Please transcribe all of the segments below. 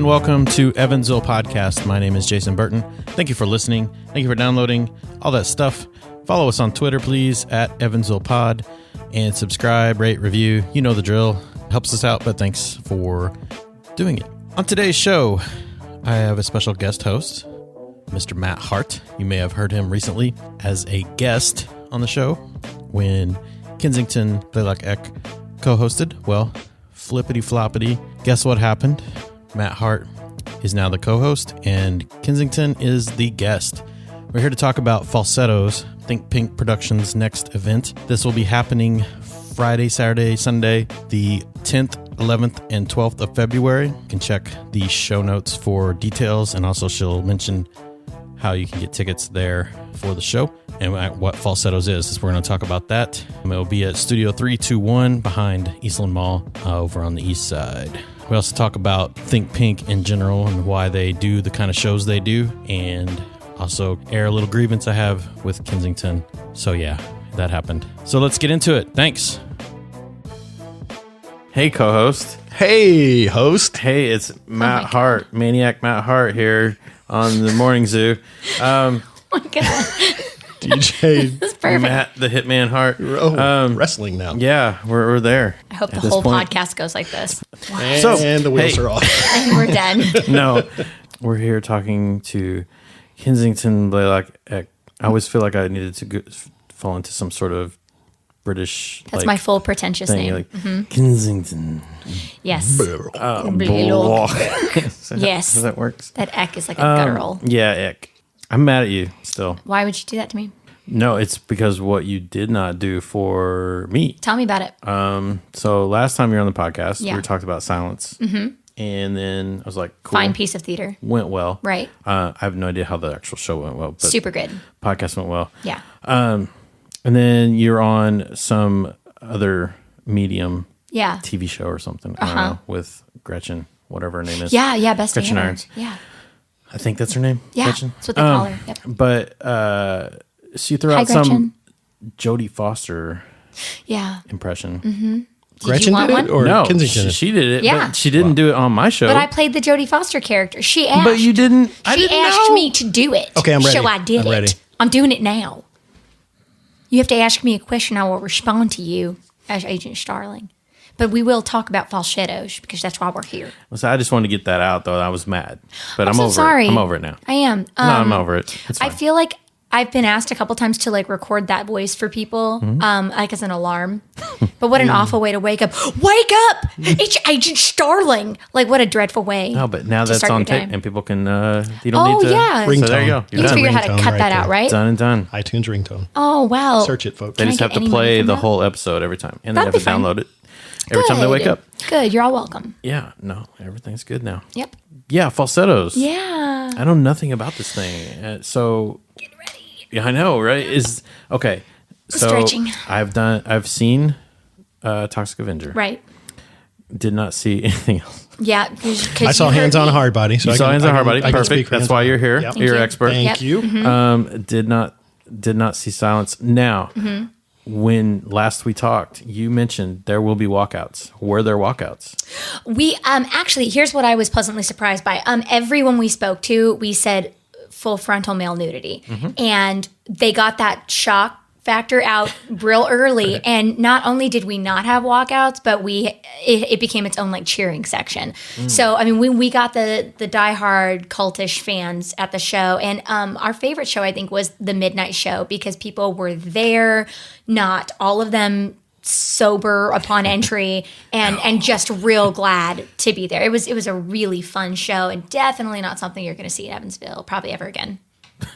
and welcome to Evansville Podcast. My name is Jason Burton. Thank you for listening. Thank you for downloading, all that stuff. Follow us on Twitter, please, at Evansville Pod, and subscribe, rate, review. You know the drill. Helps us out, but thanks for doing it. On today's show, I have a special guest host, Mr. Matt Hart. You may have heard him recently as a guest on the show when Kensington, Blalock co-hosted. Well, flippity floppity. Guess what happened? Matt Hart is now the co-host and Kensington is the guest. We're here to talk about Falsettos, Think Pink Productions' next event. This will be happening Friday, Saturday, Sunday, the 10th, 11th, and 12th of February. You can check the show notes for details, and also she'll mention how you can get tickets there for the show and what Falsettos is. We're going to talk about that. It will be at Studio 321 behind Eastland Mall over on the east side. We also talk about Think Pink in general and why they do the kind of shows they do, and also air a little grievance I have with Kensington. So yeah, that happened. So let's get into it. Thanks. Hey, co-host. Hey, host. Hey, it's Matt Hart, Maniac Matt Hart here on the Morning Zoo. Oh my God. DJ This is perfect. Matt, the Hitman Hart. Wrestling now. Yeah, we're there. I hope the whole podcast goes like this. And the wheels are off. And we're done. No, we're here talking to Kensington, Blalock. I always feel like I needed to fall into some sort of British. That's my full pretentious thing, name. Like Kensington. Yes. Blalock. Yes. How that works? That ek is like a guttural. Yeah, ek. I'm mad at you still. Why would you do that to me? No, it's because what you did not do for me. Tell me about it. So last time you were on the podcast, Yeah. we talked about silence. Mm-hmm. And then I was like, cool. Fine piece of theater. Went well. Right. I have no idea how the actual show went well. But Super good. Podcast went well. Yeah. And then you're on some other medium Yeah. TV show or something. I don't know, with Gretchen, whatever her name is. Yeah. Yeah. Best Gretchen ever. Irons. Yeah. I think that's her name. Yeah. Gretchen. That's what they call her. Yep. But she threw Hi, out some Gretchen. Jodie Foster Yeah. impression. Mm-hmm. Gretchen want did one? it or No, Kensington? she did it, Yeah. but she didn't do it on my show. But I played the Jodie Foster character. She asked. But you didn't. I She didn't asked know. me to do it. Okay, I'm ready. So I did I'm ready. it. I'm doing it now. You have to ask me a question. I will respond to you as Agent Starling. But we will talk about falsettos because that's why we're here. So I just wanted to get that out, though. I was mad, but I'm so over sorry. it. I'm over it now. I am. No, I'm over it. It's I fine. feel like I've been asked a couple times to like record that voice for people, like as an alarm. But what an awful way to wake up! Wake up! It's Agent Starling. Like what a dreadful way. No, but now to that's start on your tape, day. and people can. You don't Oh, need to. yeah. So there you go. Ringtone. You You're can done. figure out how to Ringtone cut right that out, there. right? Done and done. iTunes ringtone. Oh wow! Search it, folks. They Can I just get have to any money play from the that? whole episode every time, and they That'll have to be fine. download it every time they wake up. Good. You're all welcome. Yeah, no, everything's good now. Yep. Yeah, falsettos. Yeah. I know nothing about this thing, so Get ready. yeah, I know, right? Is okay. So Stretching. I've seen Toxic Avenger. Right. Did not see anything else. Yeah. I saw Hands on a Hard Body. So You saw Hands on Hard Body. I can Perfect. speak for That's Hands why on you're here. Yep. You're you. expert. Thank Yep. you. Did not see Silence. Now, when last we talked, you mentioned there will be walkouts. Were there walkouts? We actually, here's what I was pleasantly surprised by. Everyone we spoke to, we said full frontal male nudity, and they got that shock factor out real early. And not only did we not have walkouts, but it became its own like cheering section. So I mean, we got the diehard cultish fans at the show, and our favorite show I think was the midnight show because people were there, not all of them sober upon entry and just real glad to be there. It was a really fun show and definitely not something you're going to see in Evansville probably ever again.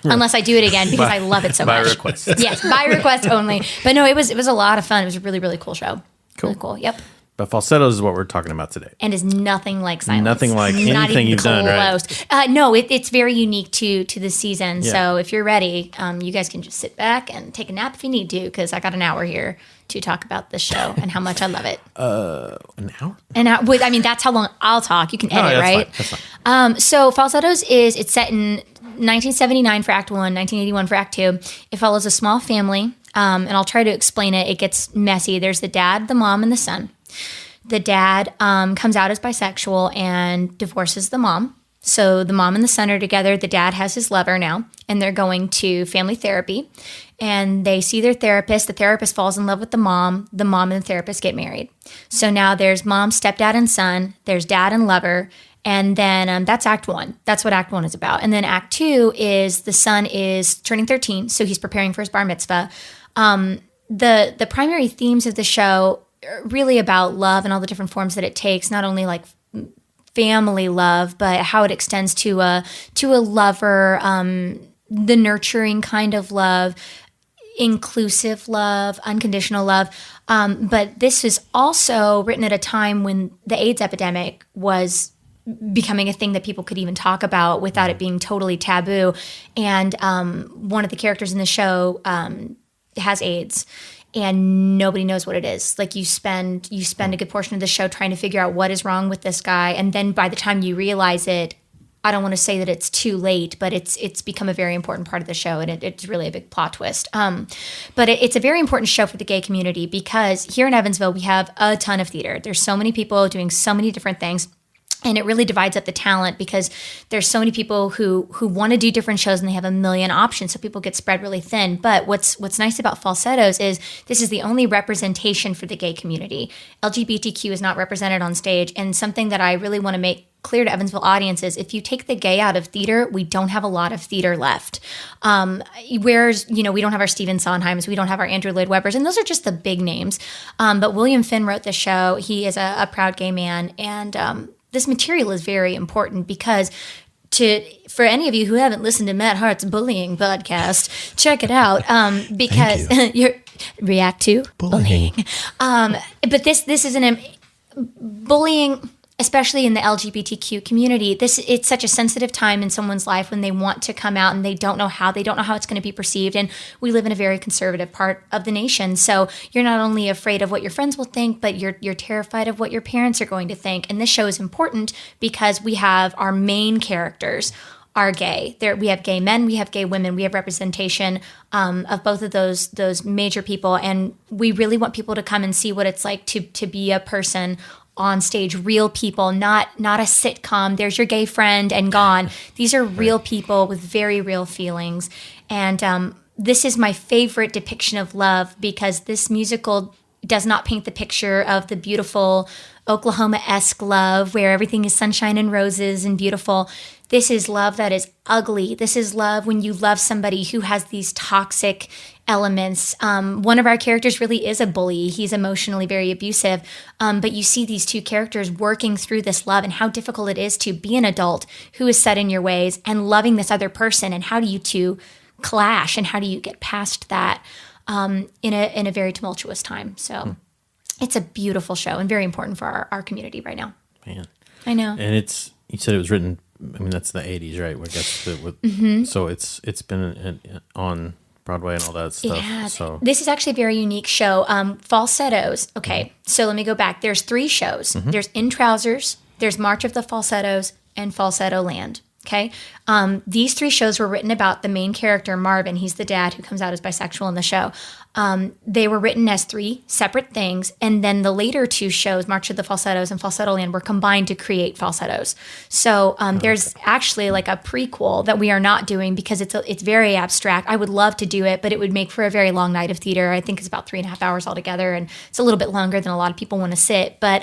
Unless I do it again because I love it so by much. request. Yes, by request only. But no, it was a lot of fun. It was a really, really cool show. Cool. Really cool. Yep. But falsettos is what we're talking about today. And is nothing like Silence. Nothing like Not anything even you've done, right? close. No, it's very unique to the season. Yeah. So if you're ready, you guys can just sit back and take a nap if you need to, because I got an hour here to talk about this show and how much I love it. An hour? And I mean, that's how long I'll talk. You can edit, that's right? Fine. That's fine. So Falsettos it's set in 1979 for Act 1, 1981 for Act 2. It follows a small family, and I'll try to explain it. It gets messy. There's the dad, the mom, and the son. The dad comes out as bisexual and divorces the mom. So the mom and the son are together. The dad has his lover now, and they're going to family therapy. And they see their therapist. The therapist falls in love with the mom. The mom and the therapist get married. So now there's mom, stepdad, and son. There's dad and lover. And then that's Act 1. That's what Act 1 is about. And then Act 2 is the son is turning 13, so he's preparing for his bar mitzvah. The primary themes of the show are really about love and all the different forms that it takes, not only like family love, but how it extends to a lover, the nurturing kind of love, inclusive love, unconditional love. But this is also written at a time when the AIDS epidemic was becoming a thing that people could even talk about without it being totally taboo. And one of the characters in the show has AIDS. And nobody knows what it is. Like you spend a good portion of the show trying to figure out what is wrong with this guy, and then by the time you realize it, I don't want to say that it's too late, but it's become a very important part of the show, and it's really a big plot twist. But it's a very important show for the gay community because here in Evansville we have a ton of theater. There's so many people doing so many different things. And it really divides up the talent because there's so many people who want to do different shows and they have a million options, so people get spread really thin. But what's nice about Falsettos is this is the only representation for the gay community. LGBTQ is not represented on stage, and something that I really want to make clear to Evansville audiences, if you take the gay out of theater, we don't have a lot of theater left. Whereas, we don't have our Stephen Sondheims, we don't have our Andrew Lloyd Webbers, and those are just the big names. But William Finn wrote the show. He is a proud gay man, and this material is very important because for any of you who haven't listened to Matt Hart's bullying podcast, check it out because you're react to bullying. But this is bullying, especially in the LGBTQ community. It's such a sensitive time in someone's life when they want to come out and they don't know how it's going to be perceived. And we live in a very conservative part of the nation. So you're not only afraid of what your friends will think, but you're terrified of what your parents are going to think. And this show is important because we have our main characters are gay. We have gay men, we have gay women, we have representation of both of those major people. And we really want people to come and see what it's like to be a person on stage, real people, not a sitcom. There's your gay friend and gone. These are real people with very real feelings. And this is my favorite depiction of love because this musical does not paint the picture of the beautiful Oklahoma-esque love where everything is sunshine and roses and beautiful. This is love that is ugly. This is love when you love somebody who has these toxic elements. One of our characters really is a bully. He's emotionally very abusive. But you see these two characters working through this love and how difficult it is to be an adult who is set in your ways and loving this other person. And how do you two clash and how do you get past that in a very tumultuous time? So it's a beautiful show and very important for our community right now. Man, I know. And you said it was written, I mean, that's the 80s, right? Where so it's been on Broadway and all that stuff. Yeah, so this is actually a very unique show. Falsettos. Okay, so let me go back. There's 3 shows. There's In Trousers, there's March of the Falsettos, and Falsetto Land. Okay, these 3 shows were written about the main character, Marvin. He's the dad who comes out as bisexual in the show. They were written as 3 separate things, and then the later 2 shows, March of the Falsettos and Falsetto Land, were combined to create Falsettos. So there's actually like a prequel that we are not doing because it's very abstract. I would love to do it, but it would make for a very long night of theater. I think it's about 3.5 hours altogether, and it's a little bit longer than a lot of people want to sit. But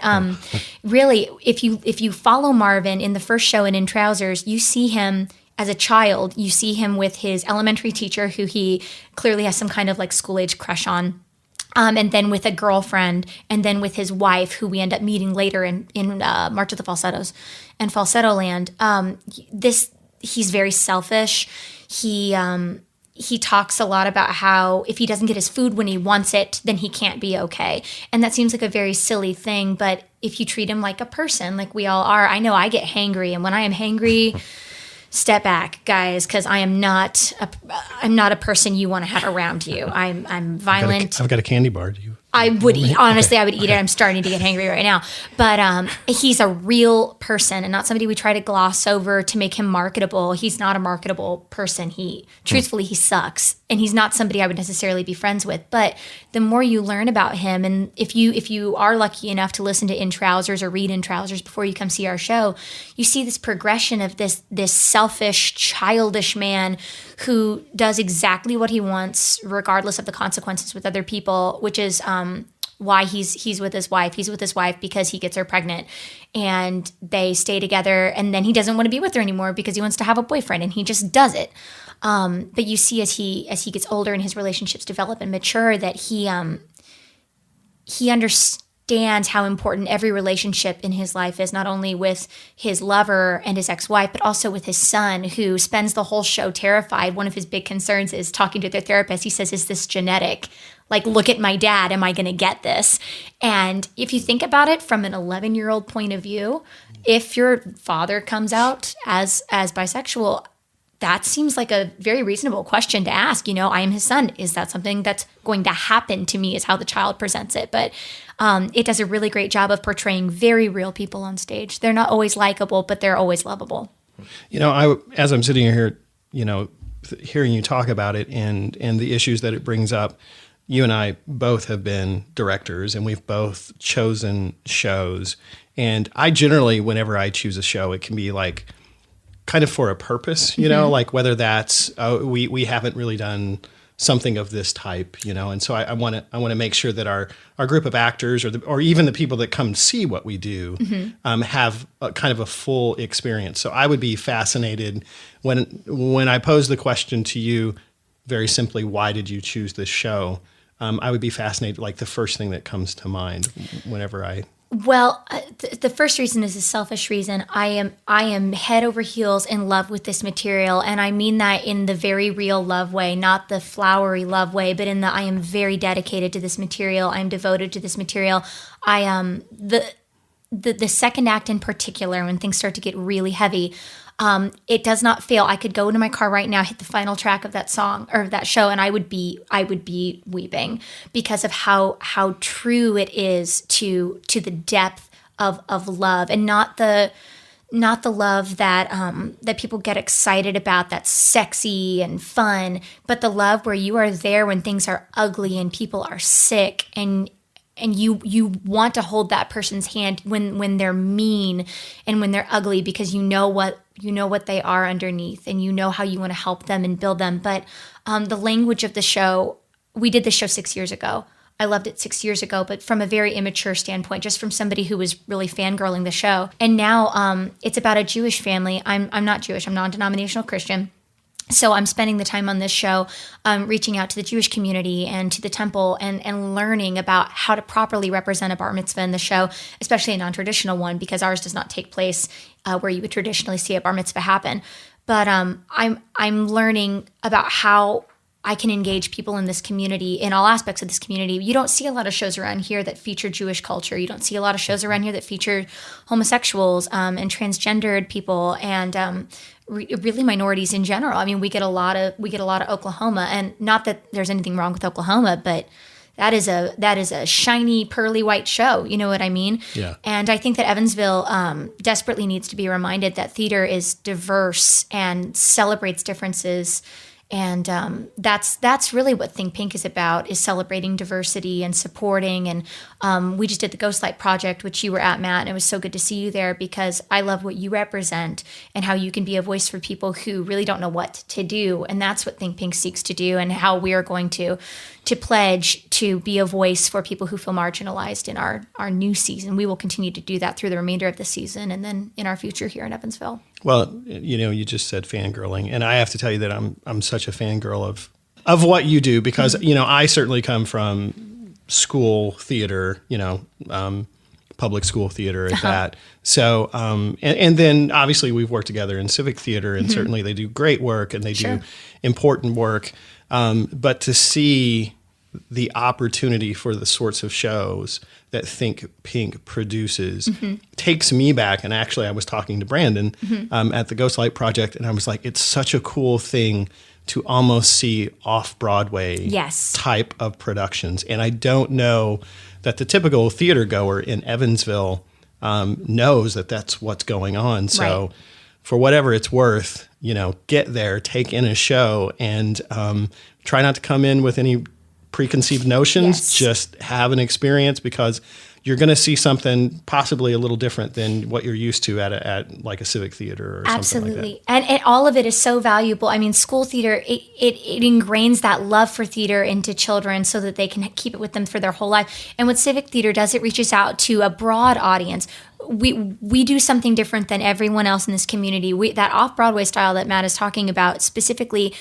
really, if you follow Marvin in the first show and In Trousers, you see him as a child. You see him with his elementary teacher who he clearly has some kind of like school-age crush on. And then with a girlfriend, and then with his wife, who we end up meeting later in March of the Falsettos and Falsetto Land. He's very selfish. He talks a lot about how if he doesn't get his food when he wants it, then he can't be okay. And that seems like a very silly thing, but if you treat him like a person, like we all are, I know I get hangry, and when I am hangry, step back, guys, because I'm not a person you want to have around you. I'm violent. I've got a candy bar. Do you I would eat, honestly, I would eat it. I'm starting to get hangry right now. But he's a real person and not somebody we try to gloss over to make him marketable. He's not a marketable person. Truthfully, he sucks. And he's not somebody I would necessarily be friends with. But the more you learn about him, and if you are lucky enough to listen to In Trousers or read In Trousers before you come see our show, you see this progression of this selfish, childish man who does exactly what he wants, regardless of the consequences with other people, which is why he's with his wife. He's with his wife because he gets her pregnant, and they stay together. And then he doesn't want to be with her anymore because he wants to have a boyfriend, and he just does it. But you see as he gets older and his relationships develop and mature that he understands how important every relationship in his life is, not only with his lover and his ex-wife, but also with his son, who spends the whole show terrified. One of his big concerns is talking to their therapist. He says, "Is this genetic? Like, look at my dad. Am I going to get this?" And if you think about it from an 11-year-old point of view, if your father comes out as bisexual, that seems like a very reasonable question to ask. I am his son. Is that something that's going to happen to me, is how the child presents it. But it does a really great job of portraying very real people on stage. They're not always likable, but they're always lovable. As I'm sitting here, hearing you talk about it and the issues that it brings up, you and I both have been directors and we've both chosen shows. And I generally, whenever I choose a show, it can be like kind of for a purpose, like whether that's, we haven't really done something of this type, and so I want to make sure that our group of actors or even the people that come see what we do have kind of a full experience. So I would be fascinated when I pose the question to you, very simply, why did you choose this show? I would be fascinated, like the first thing that comes to mind whenever I. Well, the first reason is a selfish reason. I am head over heels in love with this material, and I mean that in the very real love way, not the flowery love way, but in the I am very dedicated to this material. I am devoted to this material. The second act in particular, when things start to get really heavy, it does not fail. I could go into my car right now, hit the final track of that song or that show, and I would be weeping because of how true it is to the depth of love, and not the love that people get excited about, that's sexy and fun, but the love where you are there when things are ugly and people are sick, and you want to hold that person's hand when they're mean and when they're ugly, because you know what they are underneath, and you know how you want to help them and build them. But the language of the show, we did the show 6 years ago. I loved it 6 years ago, but from a very immature standpoint, just from somebody who was really fangirling the show. And now it's about a Jewish family. I'm not Jewish. I'm non-denominational Christian. So I'm spending the time on this show reaching out to the Jewish community and to the temple and learning about how to properly represent a bar mitzvah in the show, especially a non-traditional one, because ours does not take place where you would traditionally see a bar mitzvah happen. But I'm learning about how I can engage people in this community, in all aspects of this community. You don't see a lot of shows around here that feature Jewish culture. You don't see a lot of shows around here that feature homosexuals and transgendered people and really minorities in general. I mean, we get a lot of Oklahoma, and not that there's anything wrong with Oklahoma, but that is a shiny, pearly white show. You know what I mean? Yeah. And I think that Evansville desperately needs to be reminded that theater is diverse and celebrates differences. And that's really what Think Pink is about, is celebrating diversity and supporting. And we just did the Ghostlight Project, which you were at, Matt, and it was so good to see you there, because I love what you represent and how you can be a voice for people who really don't know what to do. And that's what Think Pink seeks to do, and how we are going to pledge to be a voice for people who feel marginalized in our new season. We will continue to do that through the remainder of the season and then in our future here in Evansville. Well, you just said fangirling, and I have to tell you that I'm such a fangirl of what you do, because I certainly come from school theater, public school theater at that. So and then obviously we've worked together in civic theater, and certainly they do great work and they do important work. But to see the opportunity for the sorts of shows that Think Pink produces takes me back. And actually, I was talking to Brandon at the Ghostlight Project, and I was like, it's such a cool thing to almost see off-Broadway Yes. type of productions. And I don't know that the typical theater goer in Evansville knows that that's what's going on. So Right. for whatever it's worth, get there, take in a show, and try not to come in with any preconceived notions. Yes. Just have an experience, because you're going to see something possibly a little different than what you're used to at like a civic theater or something like Absolutely. And all of it is so valuable. I mean, school theater, it ingrains that love for theater into children so that they can keep it with them for their whole life. And what civic theater does, it reaches out to a broad audience. We do something different than everyone else in this community. That off-Broadway style that Matt is talking about specifically,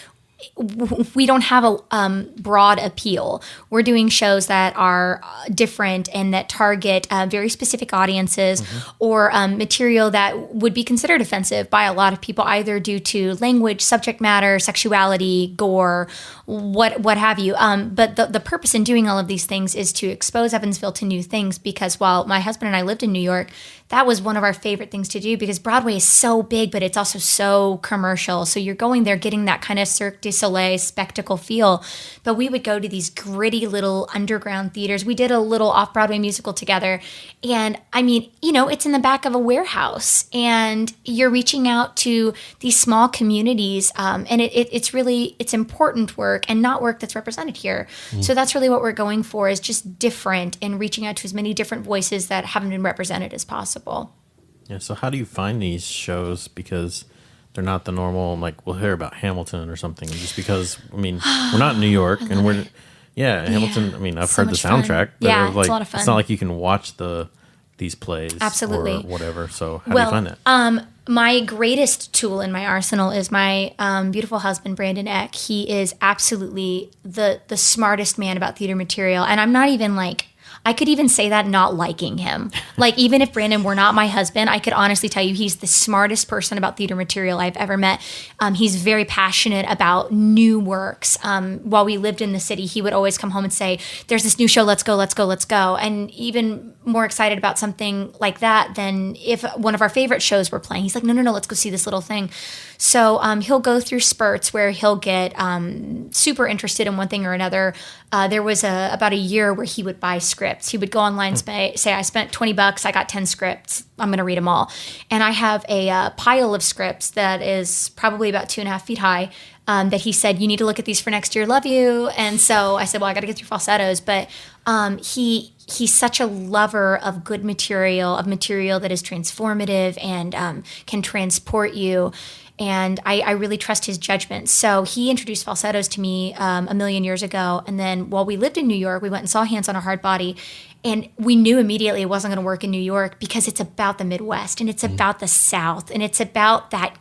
we don't have a broad appeal. We're doing shows that are different and that target very specific audiences, or material that would be considered offensive by a lot of people, either due to language, subject matter, sexuality, gore, what have you. But the purpose in doing all of these things is to expose Evansville to new things, because while my husband and I lived in New York, that was one of our favorite things to do, because Broadway is so big, but it's also so commercial. So you're going there getting that kind of Cirque du Soleil spectacle feel. But we would go to these gritty little underground theaters. We did a little off-Broadway musical together. And I mean, it's in the back of a warehouse, and you're reaching out to these small communities. And it's important work, and not work that's represented here. So that's really what we're going for, is just different, and reaching out to as many different voices that haven't been represented as possible. Yeah. So how do you find these shows? Because they're not the normal, like, we'll hear about Hamilton or something, just because, I mean, we're not in New York, and Hamilton, I mean, I've So heard the much fun. soundtrack, but Yeah, like, it's a lot of fun. It's not like you can watch these plays Absolutely. or whatever. So how do you find that? My greatest tool in my arsenal is my beautiful husband, Brandon Eck. He is absolutely the smartest man about theater material. And I'm not even like, I could even say that not liking him. Like, even if Brandon were not my husband, I could honestly tell you he's the smartest person about theater material I've ever met. He's very passionate about new works. While we lived in the city, he would always come home and say, there's this new show, let's go, let's go, let's go. And even more excited about something like that than if one of our favorite shows were playing. He's like, no, let's go see this little thing. So he'll go through spurts where he'll get super interested in one thing or another. There was about a year where he would buy scripts. He would go online, say, I spent $20, I got 10 scripts, I'm going to read them all. And I have a pile of scripts that is probably about 2.5 feet high, that he said, you need to look at these for next year, love you. And so I said, well, I got to get through Falsettos. But he's such a lover of good material, of material that is transformative and can transport you. And I really trust his judgment. So he introduced Falsettos to me a million years ago. And then while we lived in New York, we went and saw Hands on a Hard Body. And we knew immediately it wasn't going to work in New York, because it's about the Midwest, and it's about the South, and it's about that,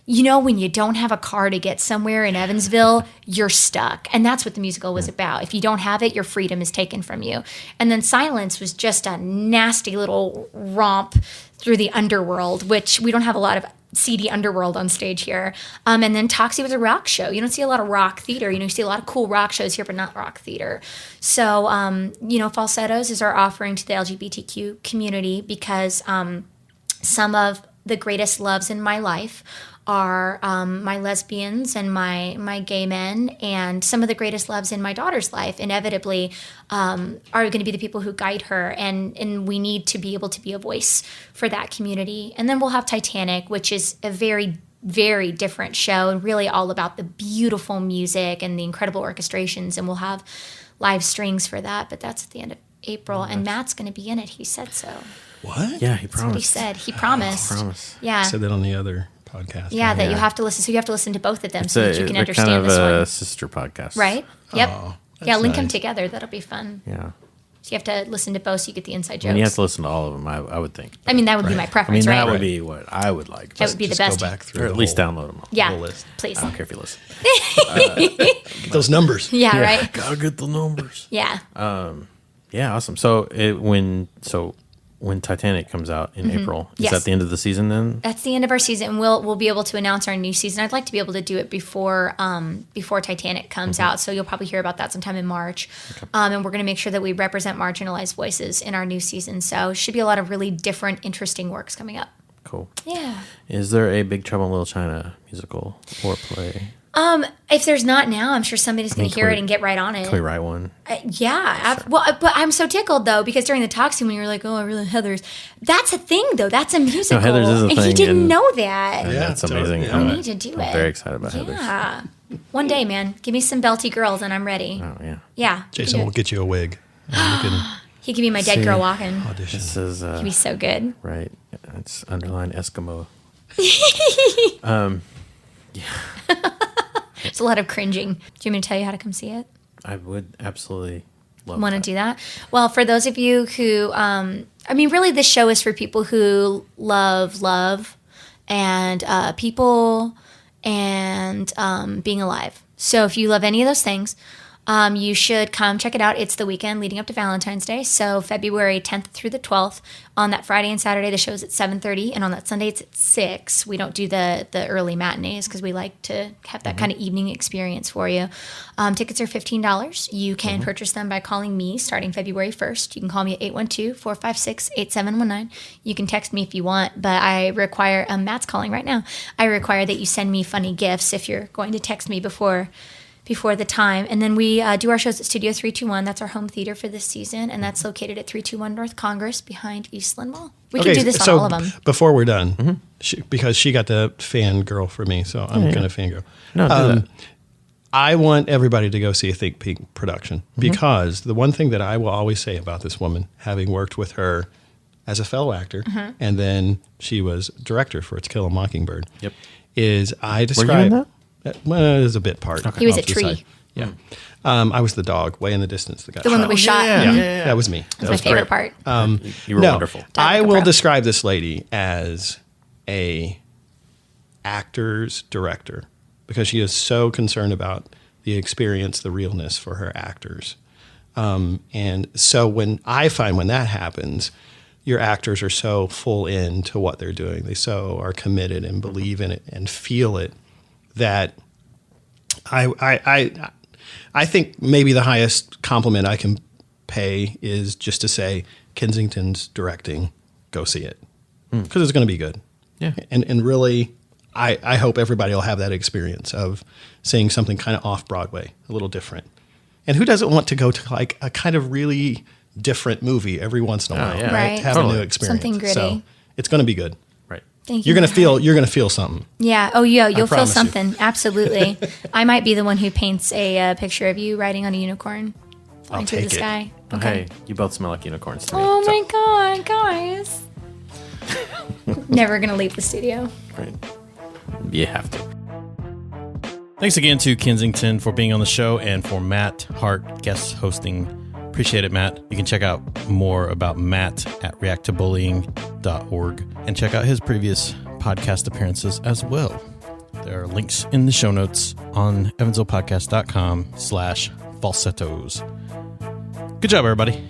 when you don't have a car to get somewhere in Evansville, you're stuck. And that's what the musical was about. If you don't have it, your freedom is taken from you. And then Silence was just a nasty little romp through the underworld, which we don't have a lot of seedy underworld on stage here. And then Toxie was a rock show. You don't see a lot of rock theater. You see a lot of cool rock shows here, but not rock theater. So, Falsettos is our offering to the LGBTQ community, because some of the greatest loves in my life are my lesbians and my gay men, and some of the greatest loves in my daughter's life inevitably are going to be the people who guide her, and we need to be able to be a voice for that community. And then we'll have Titanic, which is a very, very different show, and really all about the beautiful music and the incredible orchestrations, and we'll have live strings for that, but that's at the end of April, and Matt's going to be in it. He said so. What? Yeah, he promised. That's what he said. He promised. Yeah. I said that on the other podcast. Yeah, that you have to listen. So you have to listen to both of them so that you can understand this one. Kind of a sister podcast. Right? Yep. Oh, yeah, link them nice. together. That'll be fun. Yeah. So you have to listen to both so you get the inside jokes. And you have to listen to all of them, I would think. I mean, that would be my preference, that right? would be what I would like. That would be the best. Go back through Or at least download them all. Yeah, whole list. please. I don't care if you listen. Get those numbers. Yeah, right? Gotta get the numbers. Yeah. Yeah, awesome. So when Titanic comes out in April, is Yes. that the end of the season then? That's the end of our season. We'll be able to announce our new season. I'd like to be able to do it before Titanic comes out. So you'll probably hear about that sometime in March. Okay. And we're going to make sure that we represent marginalized voices in our new season. So it should be a lot of really different, interesting works coming up. Cool. Yeah. Is there a Big Trouble in Little China musical or play? If there's not now, I'm sure somebody's going to hear it and get right on it. Can we write one? Well, but I'm so tickled though because during the talk scene when you were like, "Oh, I really Heathers," that's a thing though. That's a musical. No, Heathers is a and thing, he didn't and- know that. And that's amazing. totally. We need to do it. I'm very excited about Heathers. Yeah. One day, man. Give me some belty girls and I'm ready. Oh, yeah. Yeah. Jason will get you a wig. And you can He could be my dead See. girl walking. audition. This is, He'd be so good. right. It's underlined Eskimo. It's a lot of cringing. Do you want me to tell you how to come see it? I would absolutely love Want to that. do that? Well, for those of you who, really, this show is for people who love and people and being alive. So if you love any of those things, you should come check it out. It's the weekend leading up to Valentine's Day. So February 10th through the 12th. On that Friday and Saturday, the show's at 7:30. And on that Sunday, it's at 6. We don't do the early matinees because we like to have that kind of evening experience for you. Tickets are $15. You can purchase them by calling me starting February 1st. You can call me at 812-456-8719. You can text me if you want, but I require, Matt's calling right now. I require that you send me funny gifts if you're going to text me before the time. And then we do our shows at Studio 321. That's our home theater for this season. And that's located at 321 North Congress behind Eastland Mall. We can do this on all of them. Before we're done, because she got the fangirl for me, so I'm going to fangirl. No, do that. I want everybody to go see a Think Pink production because the one thing that I will always say about this woman, having worked with her as a fellow actor, and then she was director for To Kill a Mockingbird, Yep. is I describe... Were you in that? Well, it was a bit part. He was off a the tree. side. Yeah. I was the dog way in the distance that got The one that shot. we shot. Yeah, that was me. That's my favorite part. You were wonderful. I Like a will pro. describe this lady as a actor's director because she is so concerned about the experience, the realness for her actors. And so when that happens, your actors are so full into what they're doing. They so are committed and believe in it and feel it that I think maybe the highest compliment I can pay is just to say Kensington's directing, go see it because it's going to be good. Yeah. And really, I hope everybody will have that experience of seeing something kind of off-Broadway, a little different. And who doesn't want to go to like a kind of really different movie every once in a while, yeah. Right. To have a new experience. Something gritty. So it's going to be good. Right. Thank you. You're going to feel something. Yeah. Oh, yeah. You'll feel promise you. something. Absolutely. I might be the one who paints a picture of you riding on a unicorn flying through the take it. sky. Oh, hey, you both smell like unicorns to me. Oh so- my God, guys. Never going to leave the studio. Right. You have to. Thanks again to Kensington for being on the show and for Matt Hart guest hosting. Appreciate it, Matt. You can check out more about Matt at reacttobullying.org and check out his previous podcast appearances as well. There are links in the show notes on evansvillepodcast.com/falsettos. Good job, everybody.